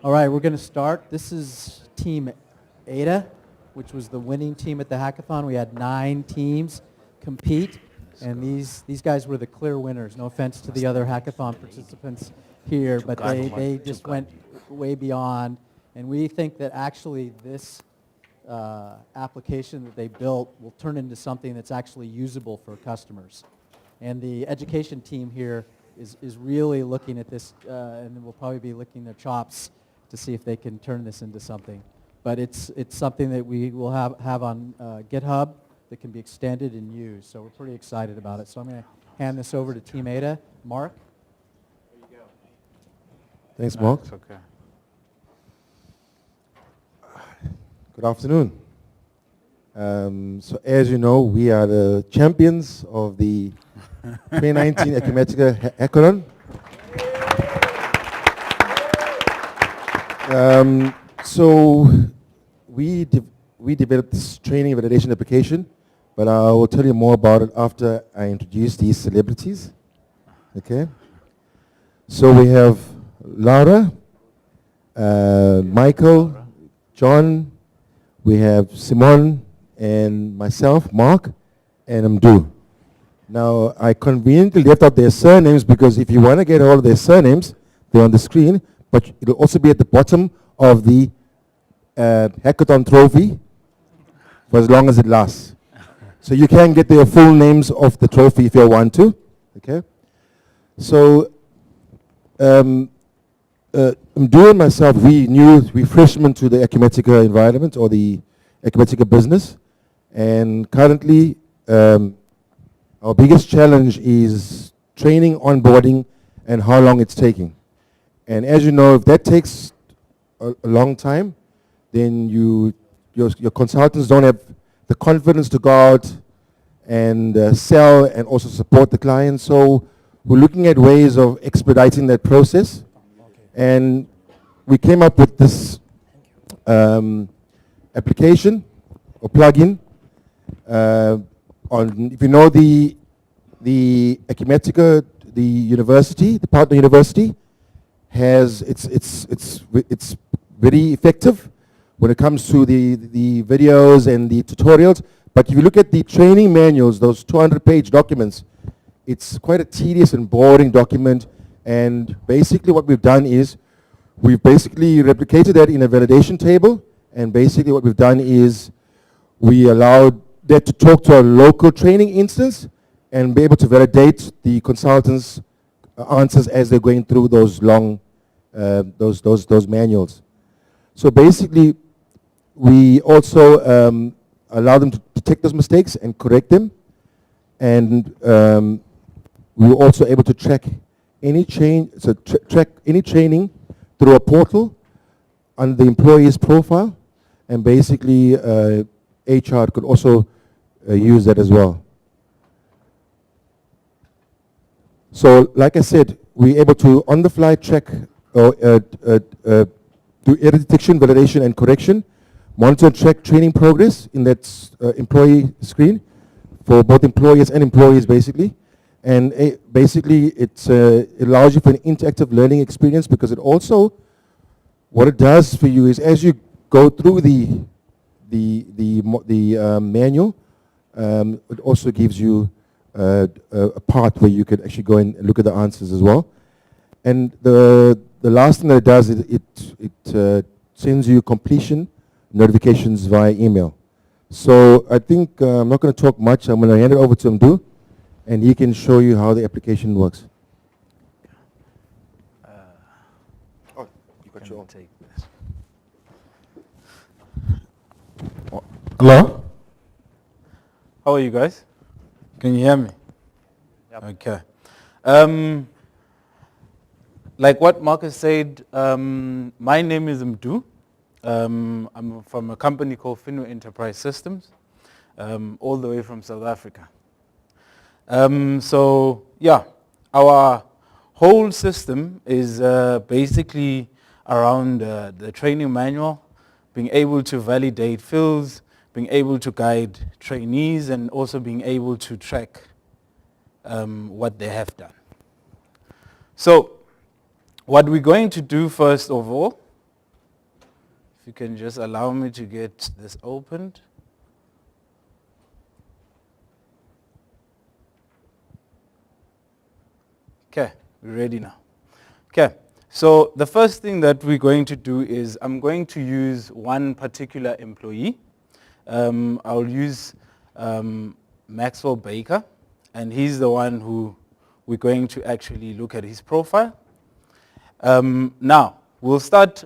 All right, we're going to start. This is Team Ada, which was the winning team at the hackathon. We had 9 teams compete, and these guys were the clear winners. No offense to the other hackathon participants here, but they just went way beyond. And we think that actually this application that they built will turn into something that's actually usable for customers. And the education team here is really looking at this, and will probably be licking their chops to see if they can turn this into something. But it's something that we will have on GitHub that can be extended and used. So we're pretty excited about it. So I'm going to hand this over to Team Ada. Mark? There you go. Thanks, Mark. It's okay. Good afternoon. So as you know, we are the champions of the 2019 Acumatica Hackathon. So we developed this training validation application, but I will tell you more about it after I introduce these celebrities. Okay. So we have Laura, Michael, John, we have Simon, and myself, Mark, and Mdu. Now, I conveniently left out their surnames because if you want to get all of their surnames, they're on the screen, but it'll also be at the bottom of the hackathon trophy for as long as it lasts. So you can get their full names of the trophy if you want to. Okay. So Mdu and myself, we freshmen to the Acumatica environment or the Acumatica business, and currently our biggest challenge is training, onboarding, and how long it's taking. And as you know, if that takes a long time, then your consultants don't have the confidence to go out and sell and also support the client. So we're looking at ways of expediting that process. And we came up with this application or plugin. If you know the Acumatica, the university, the partner university, it's very effective when it comes to the videos and the tutorials. But if you look at the training manuals, those 200-page documents, it's quite a tedious and boring document. And basically what we've done is we've basically replicated that in a validation table. And basically what we've done is we allowed that to talk to a local training instance and be able to validate the consultants' answers as they're going through those long, those manuals. So basically, we also allow them to detect those mistakes and correct them. And we were also able to track any track any training through a portal on the employee's profile, and basically HR could also use that as well. So, like I said, we're able to on the fly track or do error detection, validation, and correction, monitor and track training progress in that employee screen for both employers and employees, basically. And basically, it allows you for an interactive learning experience, because it also, what it does for you is as you go through the manual, it also gives you a part where you can actually go and look at the answers as well. And the last thing that it does is it sends you completion notifications via email. So I think I'm not going to talk much. I'm going to hand it over to Mdu, and he can show you how the application works. Oh, you got your own. Take this. Hello? How are you guys? Can you hear me? Yep. Okay. Like what Marcus said, my name is Mdu. I'm from a company called Finu Enterprise Systems, all the way from South Africa. So yeah, our whole system is basically around the training manual, being able to validate fields, being able to guide trainees, and also being able to track what they have done. So what we're going to do first of all If you can just allow me to get this opened. Okay, we're ready now. Okay, so the first thing that we're going to do is I'm going to use one particular employee. I'll use Maxwell Baker, and he's the one who we're going to actually look at his profile. Now, we'll start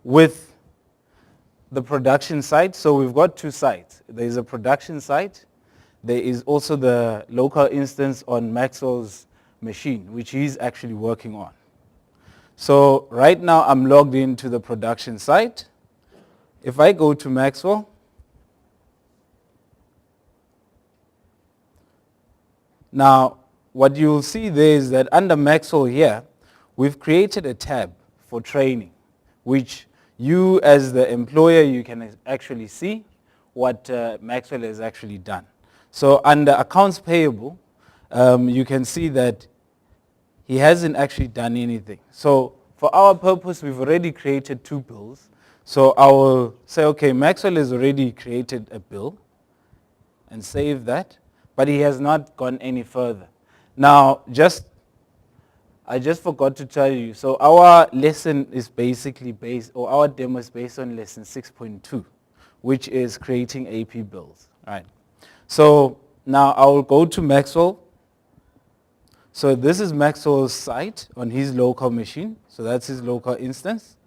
with the production site. So we've got two sites. There's a production site. There is also the local instance on Maxwell's machine, which he's actually working on. So right now I'm logged into the production site. If I go to Maxwell, now what you'll see there is that under Maxwell here, we've created a tab for training, which you as the employer, you can actually see what Maxwell has actually done. So under accounts payable, you can see that he hasn't actually done anything. So for our purpose, we've already created two bills. So I will say, okay, Maxwell has already created a bill and save that, but he has not gone any further. Now, I just forgot to tell you, so our lesson is basically based, or our demo is based on lesson 6.2, which is creating AP bills. Right. So now I will go to Maxwell. So this is Maxwell's site on his local machine. So that's his local instance.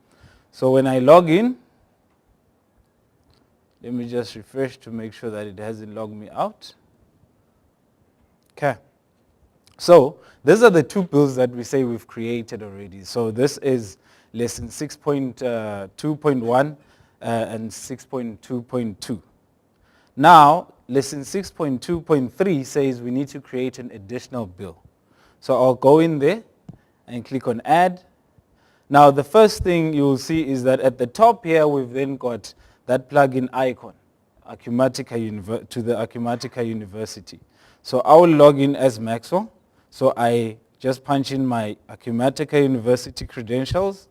So when I log in, let me just refresh to make sure that it hasn't logged me out. Okay. So these are the two bills that we say we've created already. So this is lesson 6.2.1 and 6.2.2. Now, lesson 6.2.3 says we need to create an additional bill. So I'll go in there and click on add. Now the first thing you'll see is that at the top here we've then got that plugin icon, Acumatica to the Acumatica University. So I will log in as Maxwell. So I just punch in my Acumatica University credentials.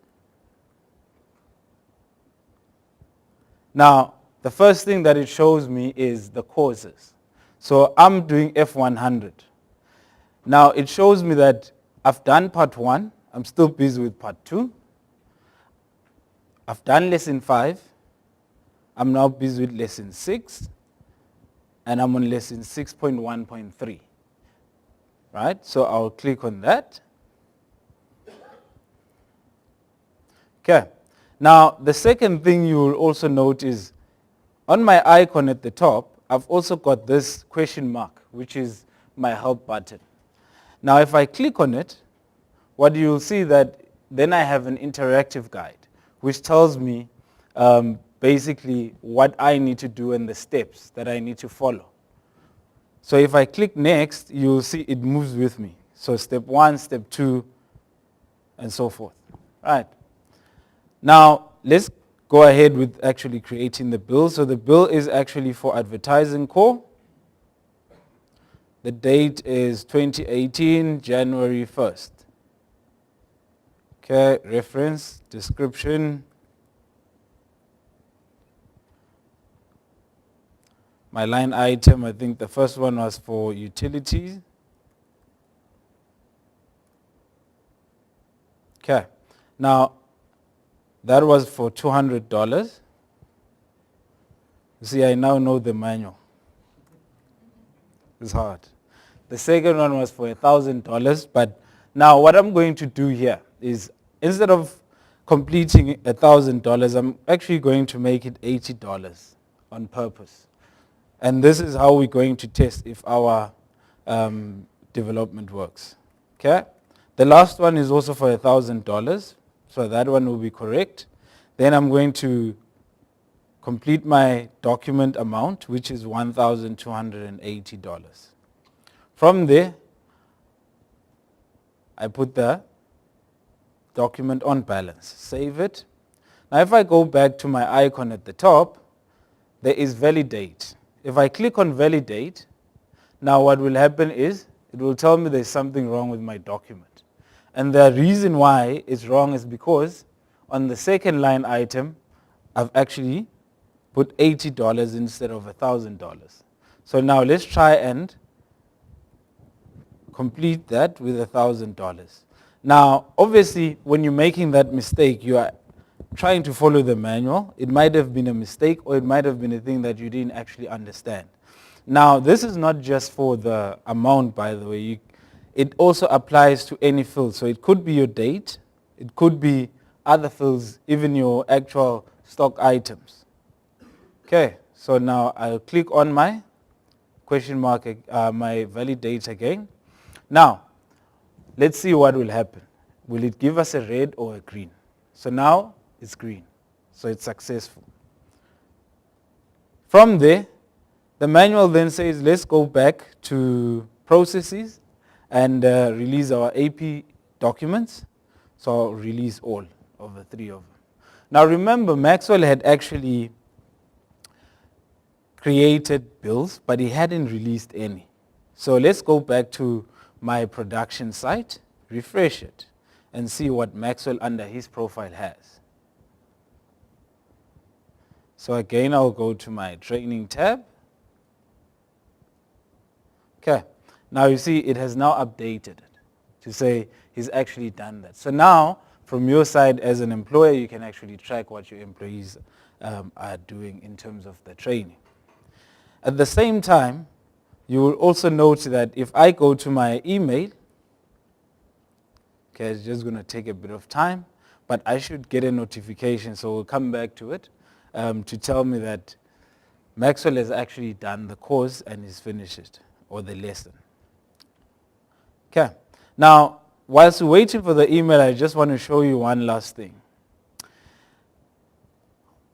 Now the first thing that it shows me is the courses. So I'm doing F100. Now it shows me that I've done part 1, I'm still busy with part 2. I've done lesson 5, I'm now busy with lesson 6, and I'm on lesson 6.1.3. Right, so I'll click on that. Okay, now the second thing you will also note is on my icon at the top, I've also got this question mark, which is my help button. Now if I click on it, what you'll see that then I have an interactive guide, which tells me basically what I need to do and the steps that I need to follow. So if I click next, you'll see it moves with me. So step 1, step 2, and so forth. Right. Now let's go ahead with actually creating the bill. So the bill is actually for advertising core. The date is 2018, January 1st. Okay, reference, description. My line item, I think the first one was for utilities. Okay, now that was for $200. You see, I now know the manual. It's hard. The second one was for $1,000, but now what I'm going to do here is instead of completing $1,000, I'm actually going to make it $80 on purpose. And this is how we're going to test if our development works. Okay? The last one is also for $1,000, so that one will be correct. Then I'm going to complete my document amount, which is $1,280. From there, I put the document on balance, save it. Now if I go back to my icon at the top, there is validate. If I click on validate, now what will happen is it will tell me there's something wrong with my document. And the reason why it's wrong is because on the second line item, I've actually put $80 instead of $1,000. So now let's try and complete that with $1,000. Now, obviously, when you're making that mistake, you are trying to follow the manual. It might have been a mistake, or it might have been a thing that you didn't actually understand. Now, this is not just for the amount, by the way. It also applies to any field. So it could be your date. It could be other fields, even your actual stock items. Okay, so now I'll click on my question mark, my validate again. Now, let's see what will happen. Will it give us a red or a green? So now it's green. So it's successful. From there, the manual then says, let's go back to processes and release our AP documents. So I'll release all of the 3 of them. Now remember, Maxwell had actually created bills, but he hadn't released any. So let's go back to my production site, refresh it, and see what Maxwell under his profile has. So again, I'll go to my training tab. Okay, now you see it has now updated it to say he's actually done that. So now, from your side as an employer, you can actually track what your employees are doing in terms of the training. At the same time, you will also note that if I go to my email, okay, it's just going to take a bit of time, but I should get a notification, so we'll come back to it, to tell me that Maxwell has actually done the course and he's finished it, or the lesson. Okay, now, whilst we're waiting for the email, I just want to show you one last thing.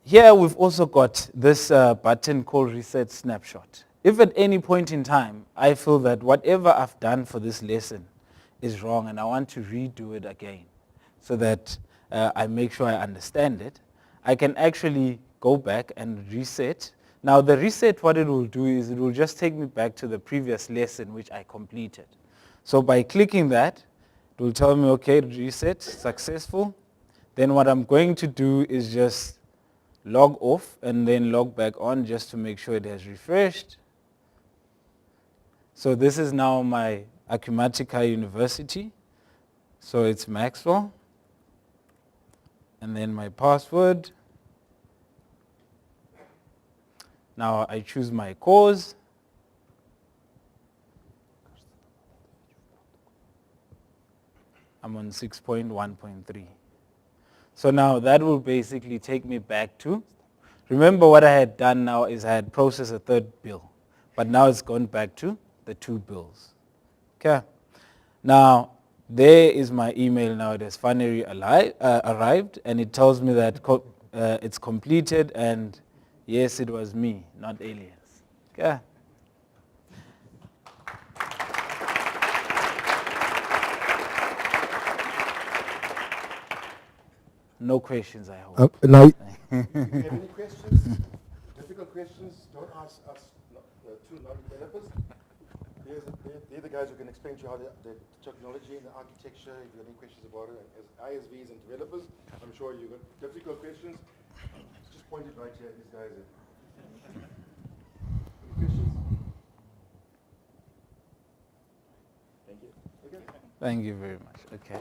Here we've also got this button called Reset Snapshot. If at any point in time I feel that whatever I've done for this lesson is wrong and I want to redo it again so that I make sure I understand it, I can actually go back and reset. Now the reset, what it will do is it will just take me back to the previous lesson which I completed. So by clicking that, it will tell me, okay, reset, successful. Then what I'm going to do is just log off and then log back on just to make sure it has refreshed. So this is now my Acumatica University. So it's Maxwell. And then my password. Now I choose my course. I'm on 6.1.3. So now that will basically take me back to, remember what I had done now is I had processed a 3rd bill, but now it's gone back to the 2 bills. Okay. Now there is my email now. It has finally arrived, and it tells me that it's completed, and yes, it was me, not aliens. Okay. No questions, I hope. Now, if you have any questions, difficult questions, don't ask us, two non-developers. They're the guys who can explain to you how the technology and the architecture, if you have any questions about it, as ISVs and developers, I'm sure you've got difficult questions. Just point it right here, these guys. Any questions? Thank you. Okay. Thank you very much. Okay.